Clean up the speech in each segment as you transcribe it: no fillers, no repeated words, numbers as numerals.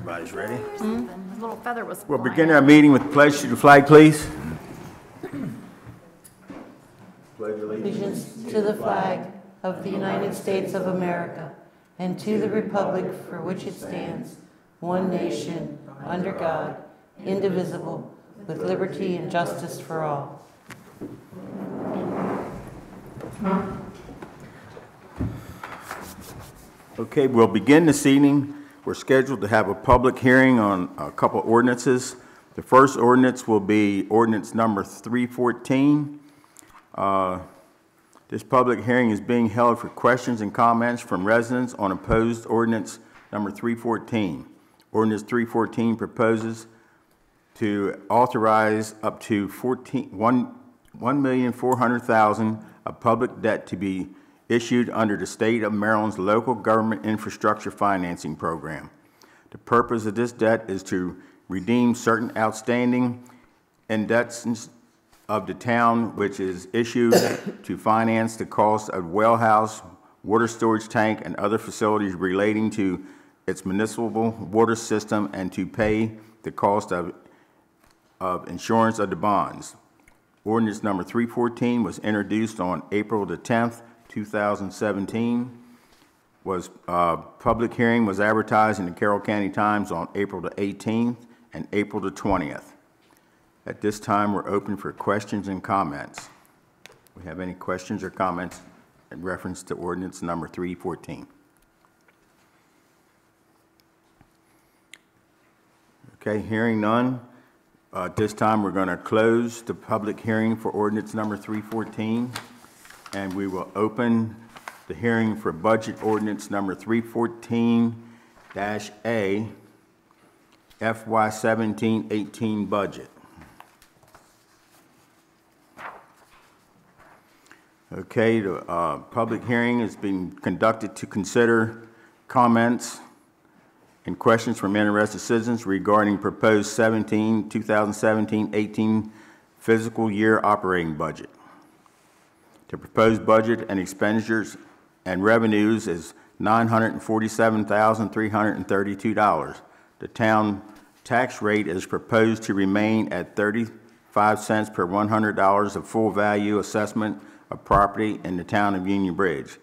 Everybody's ready? His little feather was We'll flying. begin our meeting with pledge to the flag, please. Pledge Allegiance to the flag of the United States of America and to the republic for which it stands, one nation, under God, indivisible, with liberty and justice for all. Okay, we'll begin this evening. We're scheduled to have a public hearing on a couple ordinances. The first ordinance will be ordinance number 314. This public hearing is being held for questions and comments from residents on opposed ordinance number 314. Ordinance 314 proposes to authorize up to $1,400,000 of public debt to be issued under the State of Maryland's Local Government Infrastructure Financing Program. The purpose of this debt is to redeem certain outstanding indebtedness of the town, which is issued to finance the cost of well house, water storage tank, and other facilities relating to its municipal water system, and to pay the cost of insurance of the bonds. Ordinance number 314 was introduced on April the 10th, 2017. Public hearing was advertised in the Carroll County Times on April the 18th and April the 20th. At this time, we're open for questions and comments. We have any questions or comments in reference to ordinance number 314? Okay, hearing none. At this time, we're going to close the public hearing for ordinance number 314, and we will open the hearing for budget ordinance number 314-A, FY 17-18 budget. Okay, the public hearing has been conducted to consider comments and questions from interested citizens regarding proposed 2017-18 fiscal year operating budget. The proposed budget and expenditures and revenues is $947,332. The town tax rate is proposed to remain at 35 cents per $100 of full value assessment of property in the town of Union Bridge.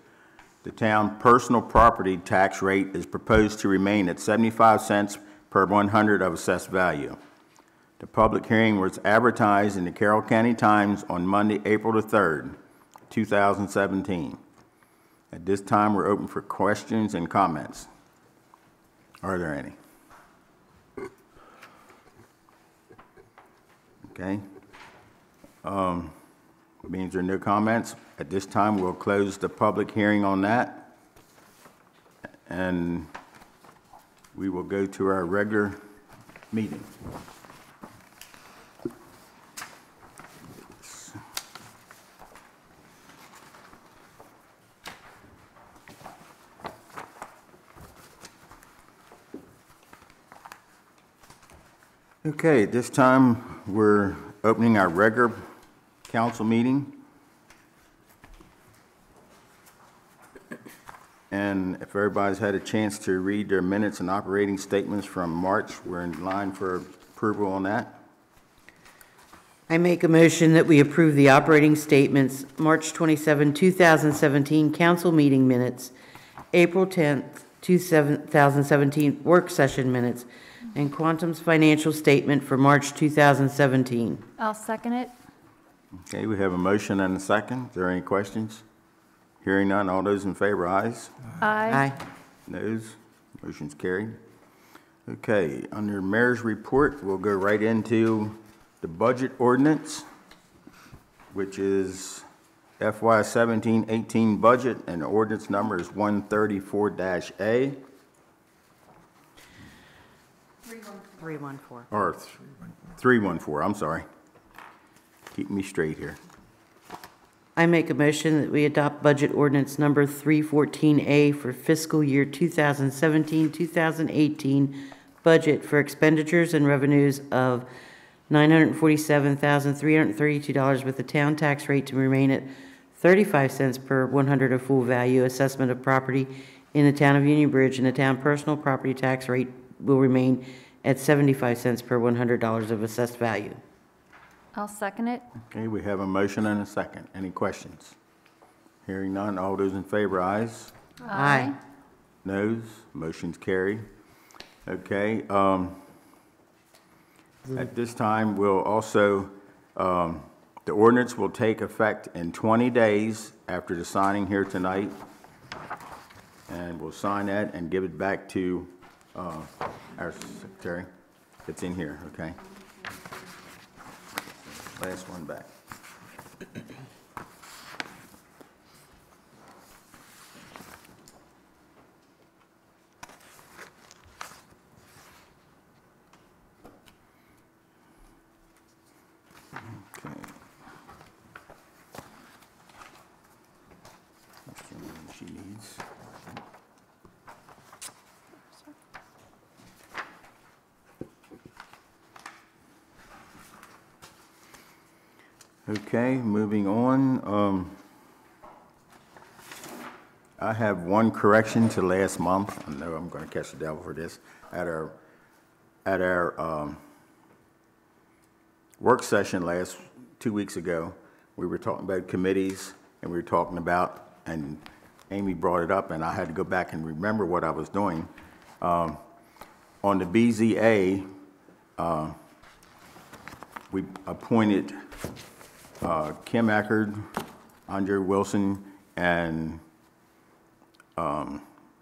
The town personal property tax rate is proposed to remain at 75 cents per 100 of assessed value. The public hearing was advertised in the Carroll County Times on Monday, April the 3rd, 2017. At this time, we're open for questions and comments. Are there any? Okay. Means there are no comments. At this time, we'll close the public hearing on that, and we will go to our regular meeting. Okay, at this time, we're opening our regular council meeting. And if everybody's had a chance to read their minutes and operating statements from March, we're in line for approval on that. I make a motion that we approve the operating statements, March 27, 2017 council meeting minutes, April 10th, 2017 work session minutes, and Quantum's financial statement for March 2017. I'll second it. Okay, we have a motion and a second. Is there any questions? Hearing none, all those in favor, ayes? Aye. Noes? Motion's carried. Okay, under Mayor's report, we'll go right into the budget ordinance, which is FY 17-18 budget, and the ordinance number is 134-A. 314. Or 314, I'm sorry. Keep me straight here. I make a motion that we adopt budget ordinance number 314A for fiscal year 2017-2018 budget for expenditures and revenues of $947,332 with the town tax rate to remain at 35 cents per 100 of full value assessment of property in the town of Union Bridge, and the town personal property tax rate will remain at 75 cents per $100 of assessed value. I'll second it. Okay, we have a motion and a second. Any questions? Hearing none, all those in favor, ayes? Aye. Noes? Motion's carried. Okay, at this time, we'll also, the ordinance will take effect in 20 days after the signing here tonight. And we'll sign that and give it back to our secretary. It's in here, okay? Last one back. Okay. That's the one she needs. Okay, moving on. I have one correction to last month. I know I'm going to catch the devil for this. At our work session 2 weeks ago, we were talking about committees, and we were talking about, and Amy brought it up, and I had to go back and remember what I was doing. On the BZA, we appointed Kim Eckerd, Andre Wilson, and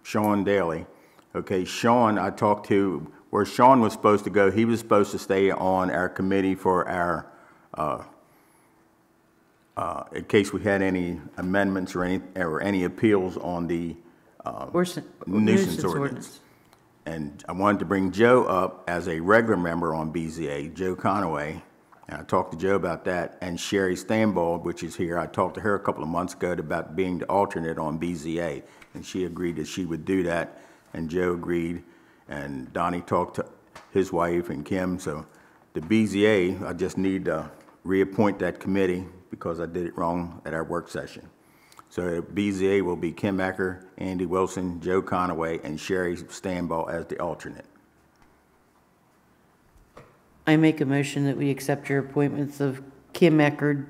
Sean Daly. Okay, Sean, I talked to, where Sean was supposed to go, he was supposed to stay on our committee for our, in case we had any amendments or any appeals on the nuisance ordinance. And I wanted to bring Joe up as a regular member on BZA, Joe Conaway. And I talked to Joe about that, and Sherry Stanball, which is here. I talked to her a couple of months ago about being the alternate on BZA, and she agreed that she would do that, and Joe agreed, and Donnie talked to his wife and Kim. So the BZA, I just need to reappoint that committee because I did it wrong at our work session. So BZA will be Kim Ecker, Andy Wilson, Joe Conaway, and Sherry Stanball as the alternate. I make a motion that we accept your appointments of Kim Eckerd,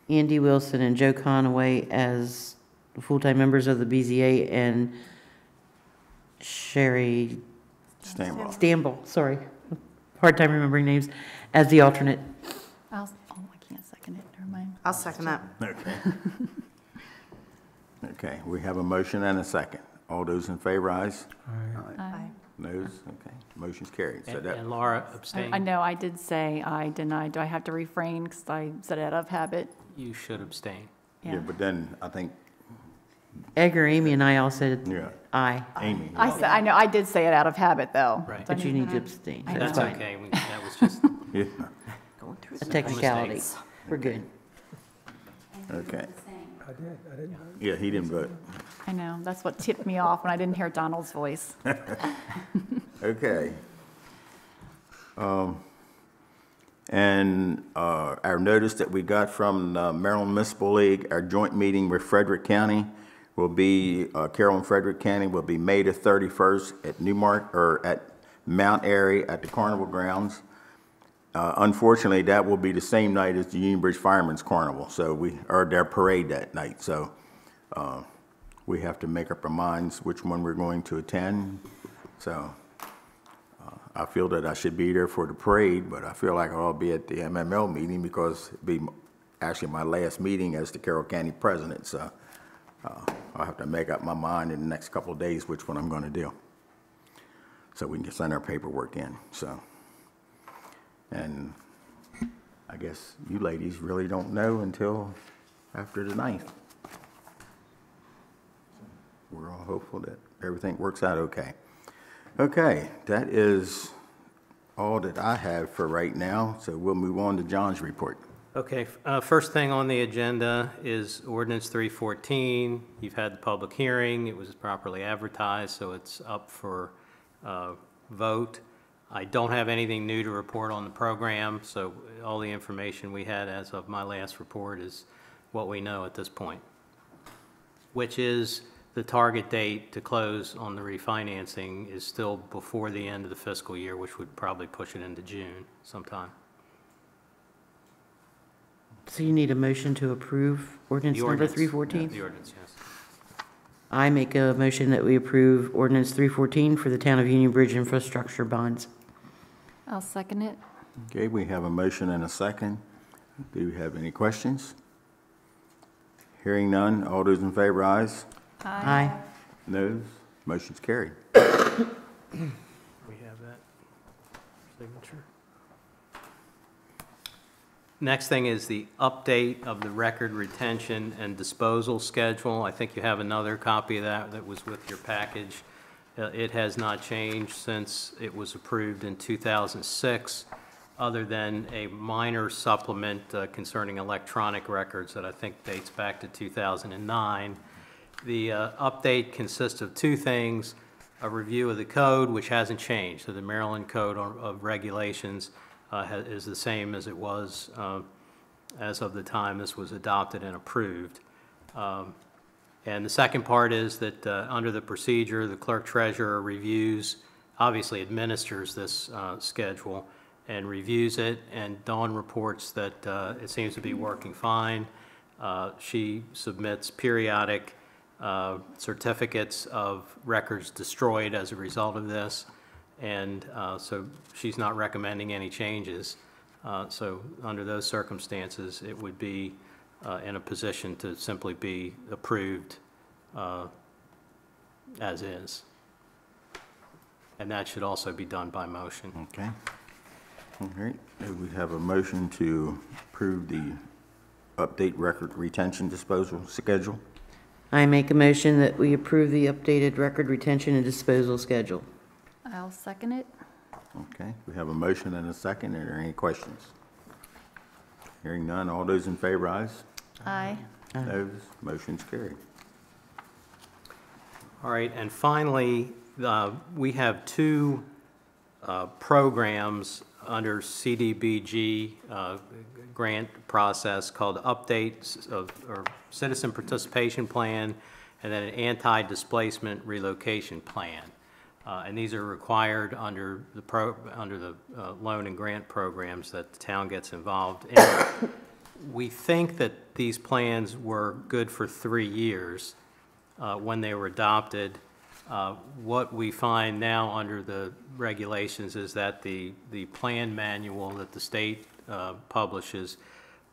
Andy Wilson, and Joe Conaway as full-time members of the BZA, and Sherry Stanball, sorry, hard time remembering names, as the alternate. I can't second it, never mind. I'll second that. Okay. Okay, we have a motion and a second. All those in favor, ayes? Aye. Noes? Okay, motion's carried. So that, And Laura abstained. I know, I did say I denied. Do I have to refrain because I said it out of habit? You should abstain. yeah, but then I think, Edgar, Amy, and I all said yeah, aye, Amy. I know, I did say it out of habit, though. Right. but you need to abstain. I That's That's fine. okay. That was just, Yeah, A technicality. We're good. okay. Yeah, he didn't vote. I know, that's what tipped me off when I didn't hear Donald's voice. Okay. And our notice that we got from the Maryland Municipal League, our joint meeting with Frederick County will be, Carroll and Frederick County will be May the 31st at Newmark, or at Mount Airy at the Carnival Grounds. Unfortunately, that will be the same night as the Union Bridge Firemen's Carnival, so their parade that night. So we have to make up our minds which one we're going to attend. So I feel that I should be there for the parade, but I feel like I'll be at the MML meeting because it'll be actually my last meeting as the Carroll County president. So I'll have to make up my mind in the next couple of days which one I'm going to do, so we can send our paperwork in. So. And I guess you ladies really don't know until after the 9th. We're all hopeful that everything works out okay. Okay, that is all that I have for right now, so we'll move on to John's report. okay. First thing on the agenda is ordinance 314. You've had the public hearing. It was properly advertised, so it's up for vote. I don't have anything new to report on the program, so all the information we had as of my last report is what we know at this point, which is the target date to close on the refinancing is still before the end of the fiscal year, which would probably push it into June sometime. So you need a motion to approve ordinance The number ordinance. 314? The ordinance, yes. I make a motion that we approve ordinance 314 for the Town of Union Bridge infrastructure bonds. I'll second it. Okay, we have a motion and a second. Do you have any questions? Hearing none, all those in favor, ayes. Aye. Noes, motion's carried. We have that signature. Next thing is the update of the record retention and disposal schedule. I think you have another copy of that was with your package. It has not changed since it was approved in 2006, other than a minor supplement concerning electronic records that I think dates back to 2009. The update consists of two things: a review of the code, which hasn't changed. So the Maryland Code of Regulations is the same as it was as of the time this was adopted and approved. And the second part is that under the procedure, the clerk-treasurer reviews, obviously administers this schedule and reviews it, and Dawn reports that it seems to be working fine. She submits periodic certificates of records destroyed as a result of this, and so she's not recommending any changes. So under those circumstances, it would be in a position to simply be approved as is. And that should also be done by motion. Okay. All right, we have a motion to approve the update record retention disposal schedule. I make a motion that we approve the updated record retention and disposal schedule. I'll second it. Okay, we have a motion and a second. Are there any questions? Hearing none, all those in favor, ayes. Aye. Noes, motion's carried. All right, and finally, we have two programs under CDBG grant process called Updates of or Citizen Participation Plan, and then an Anti-Displacement Relocation Plan. And these are required under the loan and grant programs that the town gets involved in. We think that these plans were good for 3 years when they were adopted. What we find now under the regulations is that the plan manual that the state publishes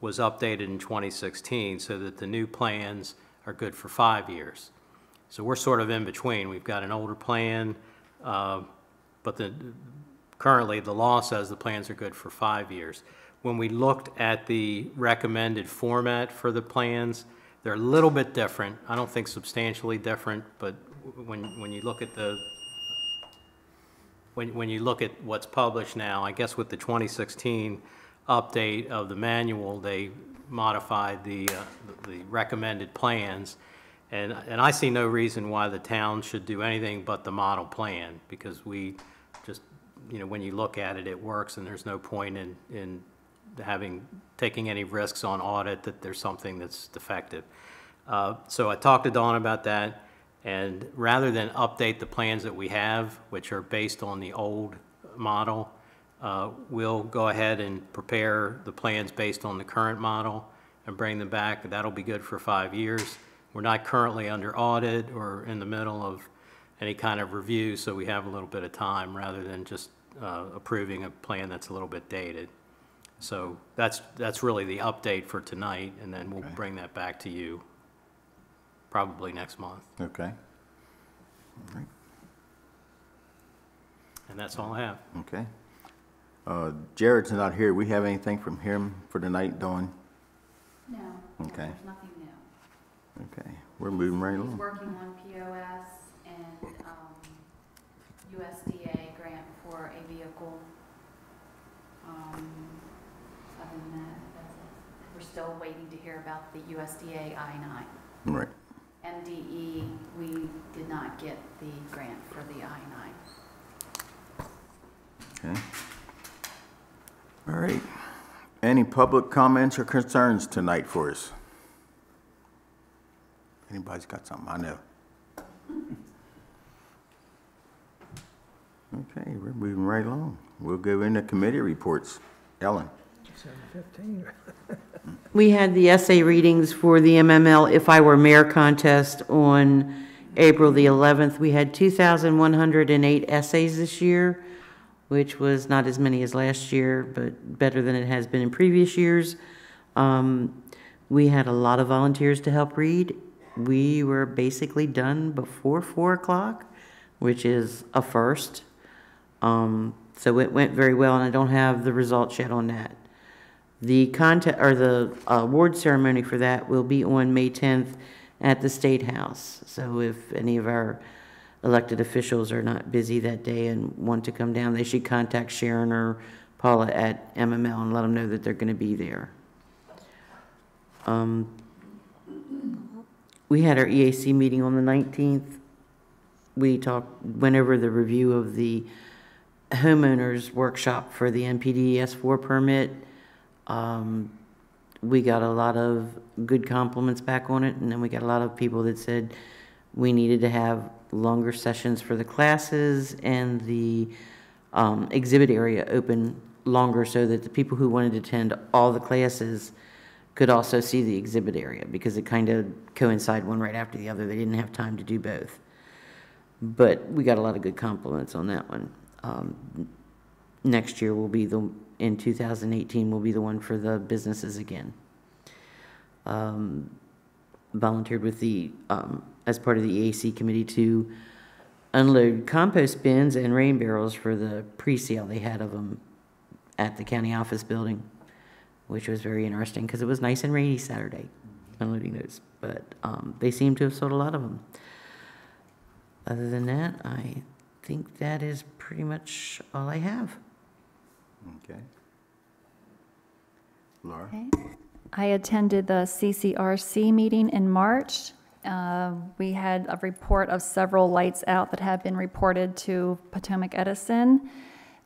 was updated in 2016 so that the new plans are good for 5 years. So we're sort of in between. We've got an older plan, but currently the law says the plans are good for 5 years. When we looked at the recommended format for the plans, they're a little bit different. I don't think substantially different, but when you look at when you look at what's published now, I guess with the 2016 update of the manual, they modified the recommended plans, and I see no reason why the town should do anything but the model plan, because we just, when you look at it, it works, and there's no point in taking any risks on audit that there's something that's defective. So I talked to Dawn about that. And rather than update the plans that we have, which are based on the old model, we'll go ahead and prepare the plans based on the current model and bring them back. That'll be good for 5 years. We're not currently under audit or in the middle of any kind of review, so we have a little bit of time rather than just approving a plan that's a little bit dated. So that's really the update for tonight, and then we'll bring that back to you probably next month. Okay. All right. And that's all I have. Okay. Jared's not here. We have anything from him for tonight, Dawn? No. Okay. There's nothing new. Okay. We're moving right He's along. working on POS and USDA grant for a vehicle. Other than that, that's it. We're still waiting to hear about the USDA I-9. Right. MDE, we did not get the grant for the I-9. Okay. All right. Any public comments or concerns tonight for us? Anybody's got something? I know. moving right along. We'll go into committee reports. Ellen? 7:15. We had the essay readings for the MML If I Were Mayor contest on April the 11th. We had 2,108 essays this year, which was not as many as last year, but better than it has been in previous years. We had a lot of volunteers to help read. We were basically done before 4 o'clock, which is a first. So it went very well, and I don't have the results yet on that. The award ceremony for that will be on May 10th at the State House. So if any of our elected officials are not busy that day and want to come down, they should contact Sharon or Paula at MML and let them know that they're going to be there. We had our EAC meeting on the 19th. We went over the review of the homeowners workshop for the NPDES 4 permit. We got a lot of good compliments back on it, and then we got a lot of people that said we needed to have longer sessions for the classes and the exhibit area open longer so that the people who wanted to attend all the classes could also see the exhibit area, because it kind of coincided one right after the other. They didn't have time to do both. But we got a lot of good compliments on that one. Next year will be in 2018 will be the one for the businesses again. Volunteered with as part of the EAC committee to unload compost bins and rain barrels for the pre-sale they had of them at the county office building, which was very interesting because it was nice and rainy Saturday unloading those. But they seem to have sold a lot of them. Other than that, I think that is pretty much all I have. Okay. Laura? Okay. I attended the CCRC meeting in March. We had a report of several lights out that have been reported to Potomac Edison,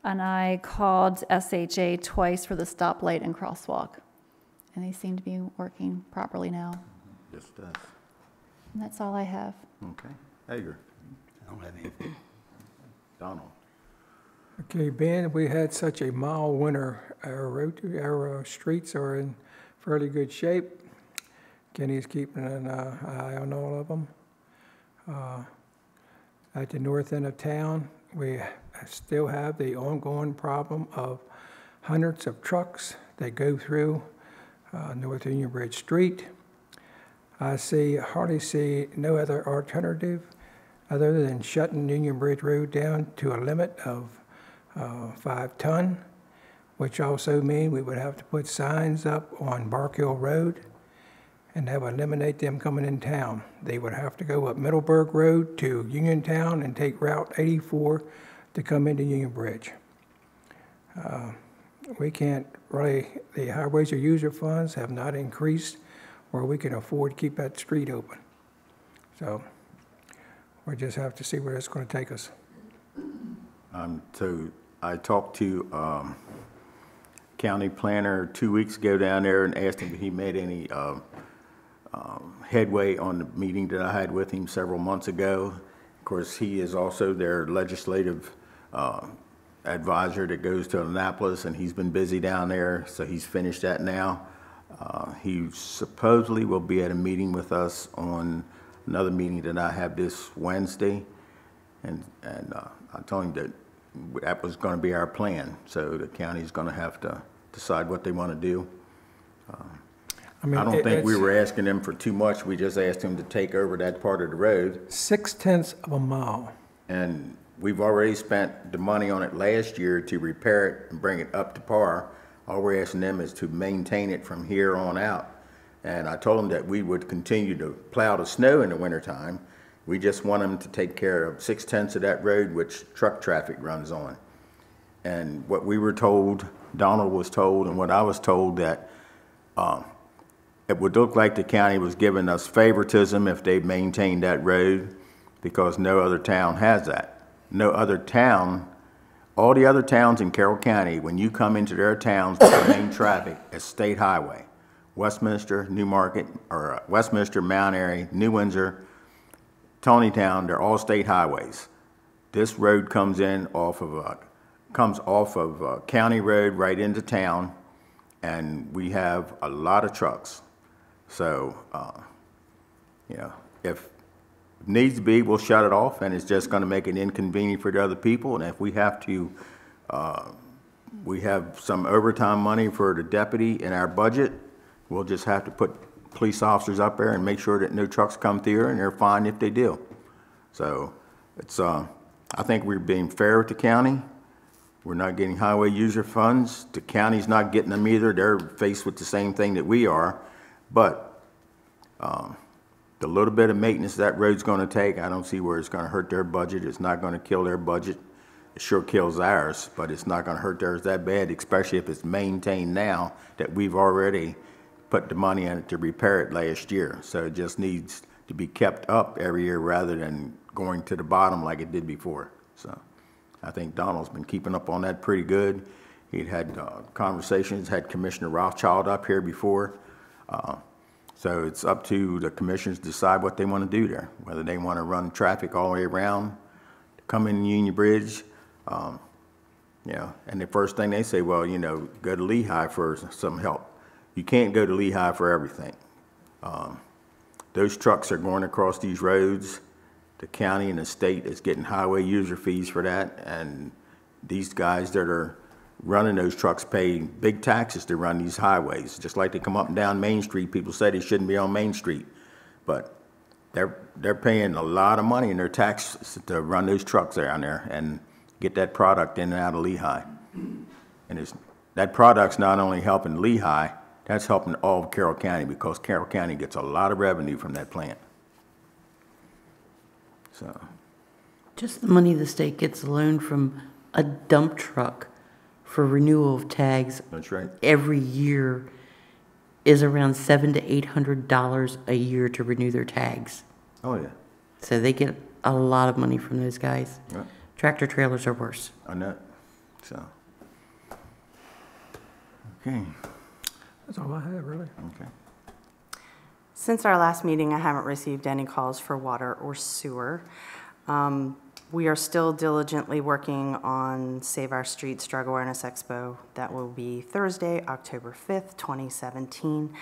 and I called SHA twice for the stoplight and crosswalk, and they seem to be working properly now. Yes, it does. And that's all I have. Okay. Hager? I don't have anything. Donald? Okay, Ben, we had such a mild winter. Our streets are in fairly good shape. Kenny's keeping an eye on all of them. At the north end of town, we still have the ongoing problem of hundreds of trucks that go through North Union Bridge Street. I hardly see no other alternative other than shutting Union Bridge Road down to a limit of 5 ton, which also means we would have to put signs up on Bark Hill Road, and that would eliminate them coming in town. They would have to go up Middleburg Road to Uniontown and take Route 84 to come into Union Bridge. We can't really, the highways or user funds have not increased where we can afford to keep that street open. So we just have to see where it's going to take us. So I talked to county planner 2 weeks ago down there and asked him if he made any headway on the meeting that I had with him several months ago. Of course, he is also their legislative advisor that goes to Annapolis, and he's been busy down there, so he's finished that now. He supposedly will be at a meeting with us on another meeting that I have this Wednesday, and I told him that was going to be our plan, so the county's going to have to decide what they want to do. I don't think we were asking them for too much. We just asked them to take over that part of the road. 0.6 of a mile. And we've already spent the money on it last year to repair it and bring it up to par. All we're asking them is to maintain it from here on out. And I told them that we would continue to plow the snow in the wintertime. We just want them to take care of 0.6 of that road which truck traffic runs on. And what we were told, Donald was told, and what I was told, that it would look like the county was giving us favoritism if they maintained that road, because no other town has that. No other town, all the other towns in Carroll County, when you come into their towns, the main traffic is state highway. Westminster, Newmarket, or Westminster, Mount Airy, New Windsor, Tonytown, they're all state highways. This road comes in off of comes off of County Road right into town, and we have a lot of trucks. So, you know, if needs to be, we'll shut it off, and it's just going to make it inconvenient for the other people. And if we have to, we have some overtime money for the deputy in our budget, we'll just have to put police officers up there and make sure that no trucks come through, and they're fine if they do. So it's, I think we're being fair with the county. We're not getting highway user funds. The county's not getting them either. They're faced with the same thing that we are. But the little bit of maintenance that road's going to take, I don't see where it's going to hurt their budget. It's not going to kill their budget. It sure kills ours, but it's not going to hurt theirs that bad, especially if it's maintained now that we've already put the money in it to repair it last year. So it just needs to be kept up every year rather than going to the bottom like it did before. So I think Donald's been keeping up on that pretty good. He'd had conversations, had Commissioner Rothschild up here before. So it's up to the commissioners to decide what they want to do there, whether they want to run traffic all the way around, come in Union Bridge, you know, and the first thing they say, well, you know, go to Lehigh for some help. You can't go to Lehigh for everything. Those trucks are going across these roads. The county and the state is getting highway user fees for that, and these guys that are running those trucks pay big taxes to run these highways. Just like they come up and down Main Street, people say they shouldn't be on Main Street, but they're paying a lot of money in their taxes to run those trucks down there and get that product in and out of Lehigh. And that product's not only helping Lehigh, that's helping all of Carroll County, because Carroll County gets a lot of revenue from that plant. So, Just the money the state gets alone from a dump truck for renewal of tags that's right. every year is around $700 to $800 a year to renew their tags. Oh, yeah. So they get a lot of money from those guys. Yeah. Tractor trailers are worse. I know. So, okay. That's all I have, really. Okay. Since our last meeting, I haven't received any calls for water or sewer. We are still diligently working on Save Our Streets Drug Awareness Expo. That will be Thursday, October 5th, 2017.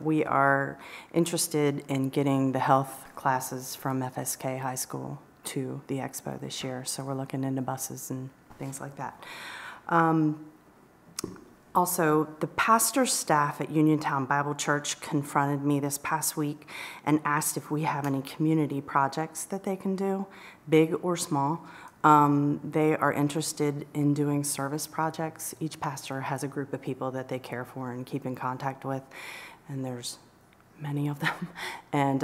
We are interested in getting the health classes from FSK High School to the expo this year, so we're looking into buses and things like that. Also, the pastor's staff at Uniontown Bible Church confronted me this past week and asked if we have any community projects that they can do, big or small. They are interested in doing service projects. Each pastor has a group of people that they care for and keep in contact with, and there's many of them, and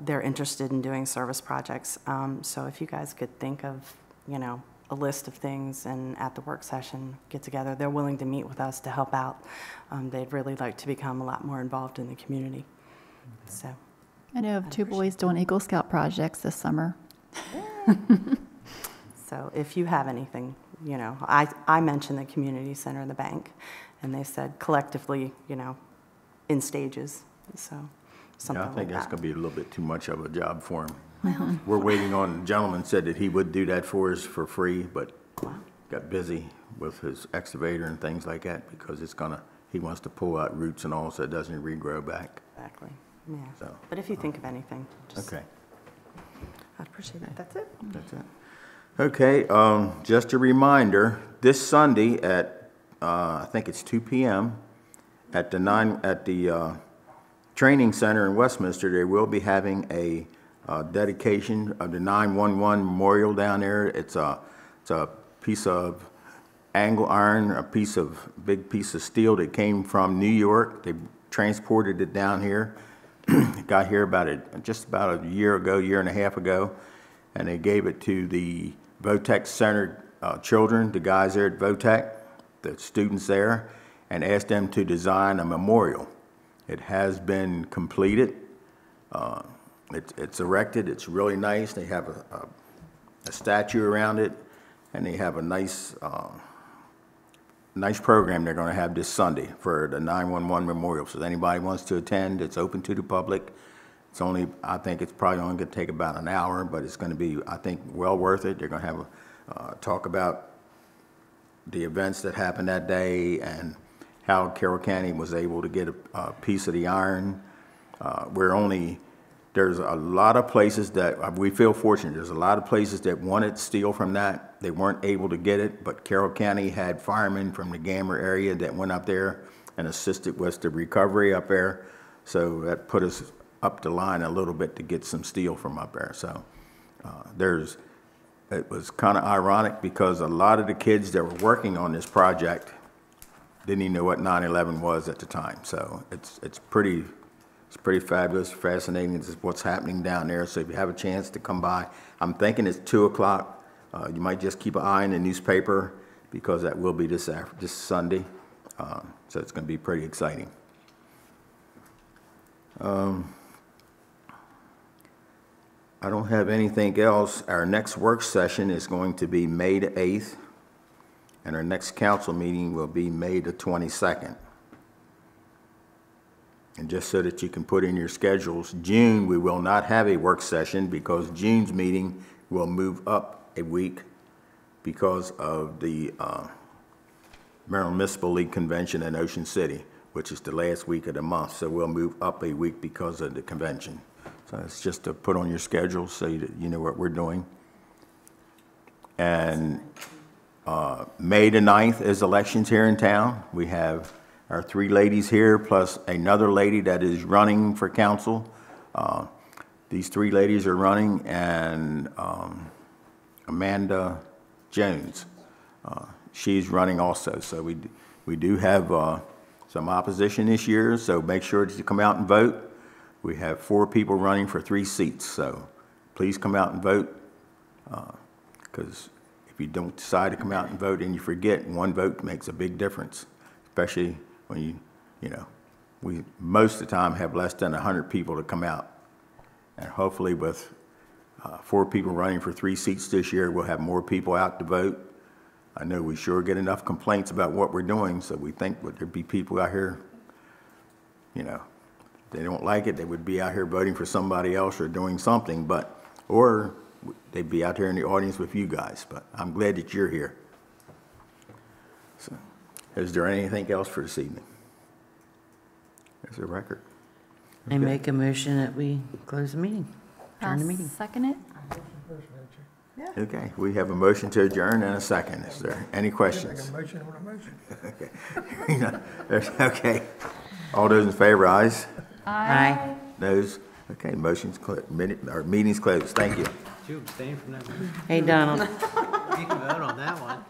they're interested in doing service projects. So if you guys could think of, you know, a list of things, and at the work session get together, they're willing to meet with us to help out. They'd really like to become a lot more involved in the community. So I know of two boys doing Eagle Scout projects this summer. So if you have anything, you know, I mentioned the community center and the bank, and they said collectively, you know, in stages. So something Yeah, I think like that's that. going to be a little bit too much of a job for him. We're waiting on, the gentleman said that he would do that for us for free, but got busy with his excavator and things like that, because it's going to, he wants to pull out roots and all so it doesn't regrow back. Exactly. Yeah. So, But if you think of anything, just, okay. I'd appreciate it. That's it. That's it. Okay, just a reminder, this Sunday at, I think it's 2 p.m., at the training center in Westminster, they will be having a dedication of the 911 memorial down there. It's a piece of angle iron, big piece of steel that came from New York. They transported it down here. It got here just about a year and a half ago, and they gave it to the Votech Center children, the guys there at Votech, the students there, and asked them to design a memorial. It has been completed. It's erected. It's really nice. They have a statue around it, and they have a nice program they're going to have this Sunday for the 911 memorial. So if anybody wants to attend, it's open to the public. It's only, I think it's probably only going to take about an hour, but it's going to be, I think, well worth it. They're going to have a talk about the events that happened that day and how Carroll County was able to get a piece of the iron. There's a lot of places that, we feel fortunate, there's a lot of places that wanted steel from that. They weren't able to get it, but Carroll County had firemen from the Gamma area that went up there and assisted with the recovery up there. So that put us up the line a little bit to get some steel from up there. So it was kind of ironic because a lot of the kids that were working on this project didn't even know what 9/11 was at the time. So it's pretty fabulous, fascinating. This is what's happening down there. So if you have a chance to come by, I'm thinking it's 2 o'clock. You might just keep an eye on the newspaper because that will be this Sunday. So it's going to be pretty exciting. I don't have anything else. Our next work session is going to be May the 8th, and our next council meeting will be May the 22nd. And just so that you can put in your schedules, June, we will not have a work session because June's meeting will move up a week because of the Maryland Municipal League Convention in Ocean City, which is the last week of the month. So we'll move up a week because of the convention. So it's just to put on your schedule so you know what we're doing. And May the 9th is elections here in town. We have our 3 ladies here, plus another lady that is running for council. These 3 ladies are running, and Amanda Jones, she's running also. So we do have some opposition this year, so make sure that you come out and vote. We have 4 people running for 3 seats, so please come out and vote, because if you don't decide to come out and vote and you forget, 1 vote makes a big difference, especially when we most of the time have less than 100 people to come out. And hopefully with 4 people running for 3 seats this year, we'll have more people out to vote. I know we sure get enough complaints about what we're doing, so we think that there'd be people out here, they don't like it, they would be out here voting for somebody else or doing something, or they'd be out here in the audience with you guys, but I'm glad that you're here. So, is there anything else for this evening? There's a record. I make a motion that we close the meeting, adjourn the meeting. Second it. Okay, we have a motion to adjourn and a second. Is there any questions? Make a motion on a motion. Okay. Okay. All those in favor, ayes? Aye. Those? Okay, motion's closed. Meeting's closed. Thank you. Did you abstain from that? Hey, Donald. You can vote on that one.